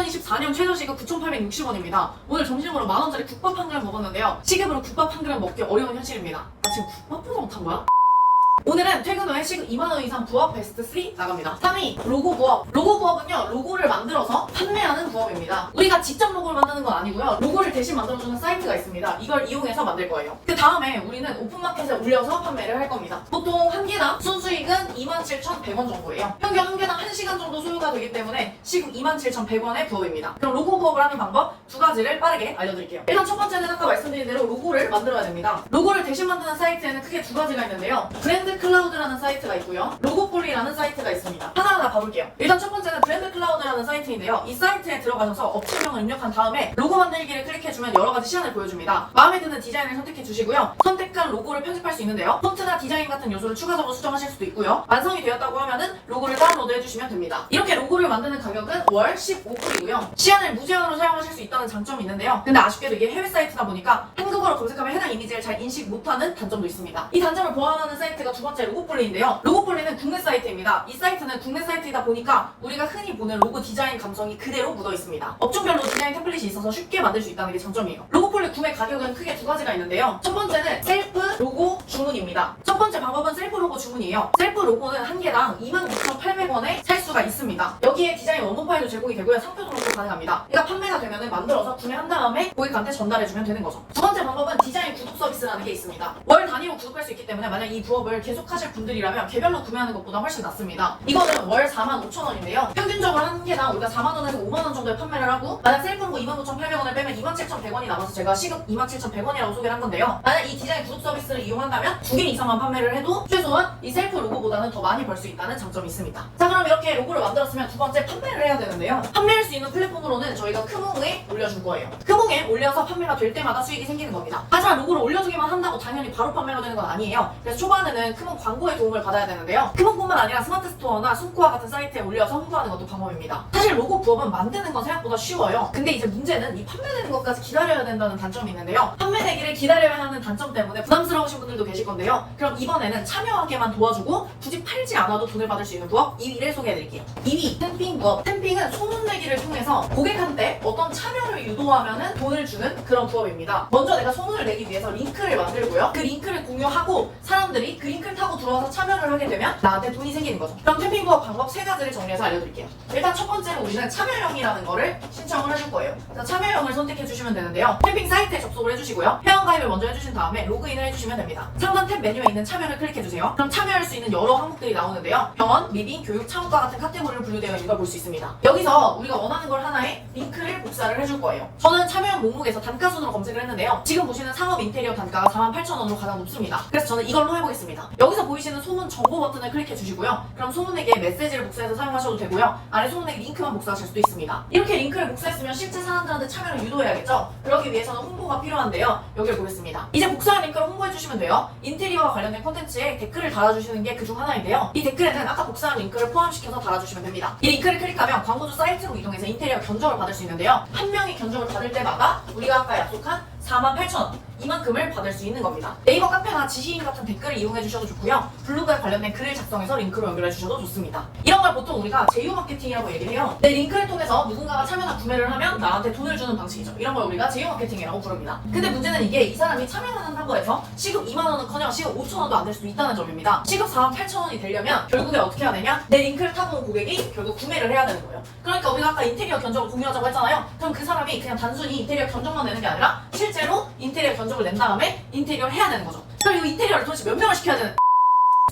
2024년 최저 시급 9,860원입니다. 오늘 점심으로 만원짜리 국밥 한 그릇 먹었는데요. 시급으로 국밥 한 그릇 먹기 어려운 현실입니다. 나 지금 국밥보다 못한 거야? 오늘은 퇴근 후에 시급 2만원 이상 부업 베스트 3 나갑니다. 3위 로고 부업. 로고 부업은요, 로고를 만들어서 판매하는 부업입니다. 우리가 직접 로고를 만드는 건 아니고요, 로고를 대신 만들어주는 사이트가 있습니다. 이걸 이용해서 만들 거예요. 그 다음에 우리는 오픈마켓에 올려서 판매를 할 겁니다. 보통 한 개당 순수익은 27,100원 정도예요. 평균 한 개당 1시간 정도 소요가 되기 때문에 시급 27,100원의 부업입니다. 그럼 로고 부업을 하는 방법 두 가지를 빠르게 알려드릴게요. 일단 첫 번째는 아까 말씀드린 대로 로고를 만들어야 됩니다. 로고를 대신 만드는 사이트에는 크게 두 가지가 있는데요. 브랜드 클라우드라는 사이트가 있고요, 로고폴리라는 사이트가 있습니다. 하나하나 봐볼게요. 일단 첫 번째는 브랜드 클라우드라는 사이트인데요. 이 사이트에 들어가셔서 업체명을 입력한 다음에 로고 만들기를 클릭해주면 여러가지 시안을 보여줍니다. 마음에 드는 디자인을 선택해주시고요. 선택한 로고를 편집할 수 있는데요, 폰트나 디자인 같은 요소를 추가적으로 수정하실 수도 있고요. 완성이 되었다고 하면은 로고를 다운로드 해주시면 됩니다. 이렇게 로고를 만드는 가격은 월 15불이고요. 시안을 무제한으로 사용하실 수 있다는 장점이 있는데요, 근데 아쉽게도 이게 해외 사이트다 보니까 한국어로 검색하면 해당 이미지를 잘 인식 못하는 단점도 있습니다. 이 단점을 보완하는 사이트가 두 번째 로고폴리인데요. 로고폴리는 국내 사이트입니다. 이 사이트는 국내 사이트이다 보니까 우리가 흔히 보는 로고 디자인 감성이 그대로 묻어 있습니다. 업종별로 디자인 템플릿이 있어서 쉽게 만들 수 있다는 게 장점이에요. 로고폴리 구매 가격은 크게 두 가지가 있는데요. 첫 번째는 셀프 로고 주문입니다. 첫 번째 방법은 셀프 로고 주문이에요. 셀프 로고는 한 개당 29,800원에 살 수가 있습니다. 여기에 디자인 원본 파일도 제공이 되고요, 상표 등록도 가능합니다. 그러니까 판매가 되면은 만들어서 구매한 다음에 고객한테 전달해주면 되는 거죠. 두 번째 방법은 디자인 구독 서비스라는 게 있습니다. 월 단위로 구독할 수 있기 때문에 만약 이 부업을 계속 하실 분들이라면 개별로 구매하는 것보다 훨씬 낫습니다. 이거는 월 45,000원인데요. 평균적으로 한 개당 우리가 4만원에서 5만원 정도에 판매를 하고, 만약 셀프로 29,800원을 빼면 27,100원이 남아서 제가 시급 27,100원이라고 소개를 한 건데요. 만약 이 디자인 구독 서비스를 이용한다면 2개 이상만 판매를 해도 최소한 이 셀프 로고보다는 더 많이 벌 수 있다는 장점이 있습니다. 자, 그럼 이렇게 로고를 만들었으면 두 번째 판매를 해야 되는데요. 판매할 수 있는 플랫폼으로는 저희가 크몽에 올려줄 거예요. 크몽에 올려서 판매가 될 때마다 수익이 생기는 겁니다. 하지만 로고를 올려주기만 한다고 당연히 바로 판매가 되는 건 아니에요. 그래서 초반에는 크몽 광고의 도움을 받아야 되는데요. 크몽뿐만 아니라 스마트 스토어나 숨코아 같은 사이트에 올려서 홍보하는 것도 방법입니다. 사실 로고 부업은 만드는 건 생각보다 쉬워요. 근데 이제 문제는 이 판매되는 것까지 기다려야 된다는 단점이 있는데요. 판매되기를 기다려야 하는 단점 때문에 부담스러우신 분들도 계실 건데요. 그럼 이번에는 참여하게만 도와주고 굳이 팔지 않아도 돈을 받을 수 있는 부업 2위를 소개해드릴게요. 2위, 템핑 부업. 템핑은 소문내기를 통해서 고객한테 어떤 참여를 유도하면은 돈을 주는 그런 부업입니다. 먼저 내가 소문을 내기 위해서 링크를 만들고요, 그 링크를 공유하고 사람들이 그 링크를 타고 들어와서 참여를 하게 되면 나한테 돈이 생기는 거죠. 그럼 템핑 부업 방법 세 가지를 정리해서 알려드릴게요. 일단 첫 번째로 우리는 참여형이라는 거를 신청을 해줄 거예요. 참여형을 선택해 주시면 되는데요. 템핑 사이트에 접속을 해주시고요, 회원가입을 먼저 해주신 다음에 로그인을 해주시면 됩니다. 상단 탭 메뉴에 있는 참여를 클릭해 주세요. 그럼 참여할 수 있는 여러 항목들이 나오는데요, 병원, 리빙, 교육, 창업과 같은 카테고리로 분류되어 있는 걸 볼 수 있습니다. 여기서 우리가 원하는 걸 하나에 링크를 복사를 해줄 거예요. 저는 참여형 목록에서 단가 순으로 검색을 했는데요, 지금 보시는 상업 인테리어 단가가 48,000원으로 가장 높습니다. 그래서 저는 이걸로 해보겠습니다. 여기서 보이시는 소문 정보 버튼을 클릭해 주시고요, 그럼 소문내기에 메시지를 복사해서 사용하셔도 되고요, 아래 소문내기 링크만 복사하실 수도 있습니다. 이렇게 링크를 복사했으면 실제 사람들한테 참여를 유도해야겠죠. 그러기 위해서는 홍보가 필요한데요, 여기를 보겠습니다. 이제 복사한 링크를 홍보해 주시면 돼요. 인테리어와 관련된 콘텐츠에 댓글을 달아주시는 게 그 중 하나인데요, 이 댓글에는 아까 복사한 링크를 포함시켜서 달아주시면 됩니다. 이 링크를 클릭하면 광고주 사이트로 이동해서 인테리어 견적을 받을 수 있는데요, 한 명이 견적을 받을 때마다 우리가 아까 약속한 48,000원 이만큼을 받을 수 있는 겁니다. 네이버 카페나 지시인 같은 댓글을 이용해 주셔도 좋고요, 블로그에 관련된 글을 작성해서 링크로 연결해 주셔도 좋습니다. 이런 걸 보통 우리가 제휴 마케팅이라고 얘기를 해요. 내 링크를 통해서 누군가가 참여나 구매를 하면 나한테 돈을 주는 방식이죠. 이런 걸 우리가 제휴 마케팅이라고 부릅니다. 근데 문제는 이게 이 사람이 참여만 한다고 해서 시급 2만원은커녕 시급 5,000원도 안 될 수도 있다는 점입니다. 시급 48,000원이 되려면 결국에 어떻게 해야 되냐, 내 링크를 타고 온 고객이 결국 구매를 해야 되는 거예요. 그러니까 우리가 아까 인테리어 견적을 공유하자고 했잖아요. 그럼 그 사람이 그냥 단순히 인테리어 견적만 내는 게 아니라 실제로 인테리어 견적을 낸 다음에 인테리어를 해야 되는 거죠. 그럼 이 인테리어를 도대체 몇 명을 시켜야 되는,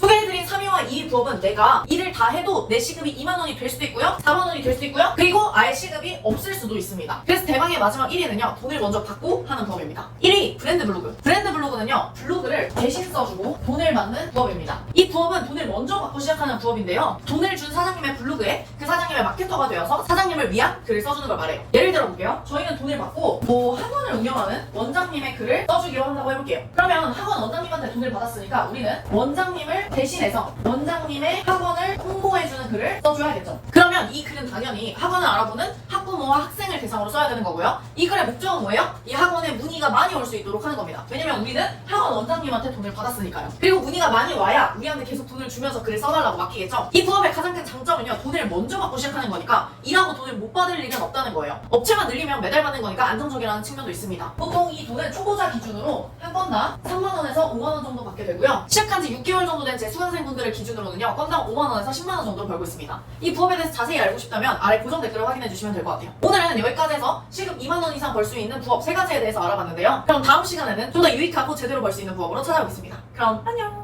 소개해드린 3위와 2위 부업은 내가 일을 다 해도 내 시급이 2만원이 될 수도 있고요, 4만원이 될 수도 있고요, 그리고 아예 시급이 없을 수도 있습니다. 그래서 대망의 마지막 1위는요, 돈을 먼저 받고 하는 부업입니다. 1위, 브랜드 블로그. 브랜드 블로그는요, 블로그를 대신 써주고 돈을 받는 부업입니다. 이 부업은 돈을 먼저 받고 시작하는 부업인데요, 돈을 준 사장님의 블로그에 그 사장님의 마케터가 되어서 사장님을 위한 글을 써주는 걸 말해요. 예를 들어 볼게요. 저희는 돈을 받고 학원을 운영하는 원장님의 글을 써주기로 한다고 해볼게요. 그러면 학원 원장님한테 돈을 받았으니까 우리는 원장님을 대신해서 원장님의 학원을 홍보해주는 글을 써줘야겠죠. 그러면 이 글은 당연히 학원을 알아보는 학부모와 학생을 대상으로 이상으로 써야 되는 거고요. 이 글의 목적은 뭐예요? 이 학원에 문의가 많이 올 수 있도록 하는 겁니다. 왜냐면 우리는 학원 원장님한테 돈을 받았으니까요. 그리고 문의가 많이 와야 우리한테 계속 돈을 주면서 글을 써달라고 맡기겠죠. 이 부업의 가장 큰 장점은요, 돈을 먼저 받고 시작하는 거니까 일하고 돈을 못 받을 일은 없다는 거예요. 업체만 늘리면 매달 받는 거니까 안정적이라는 측면도 있습니다. 보통 이 돈은 초보자 기준으로 한 건당 3만원에서 5만원 정도 받게 되고요. 시작한 지 6개월 정도 된 제 수강생분들을 기준으로는요, 건당 5만원에서 10만원 정도 벌고 있습니다. 이 부업에 대해서 자세히 알고 싶다면 아래 고정 댓글을 확인해 주시면 될 것 같아요. 오늘은 여기까지 해서 시급 2만원 이상 벌 수 있는 부업 3가지에 대해서 알아봤는데요. 그럼 다음 시간에는 좀 더 유익하고 제대로 벌 수 있는 부업으로 찾아오겠습니다. 그럼 안녕!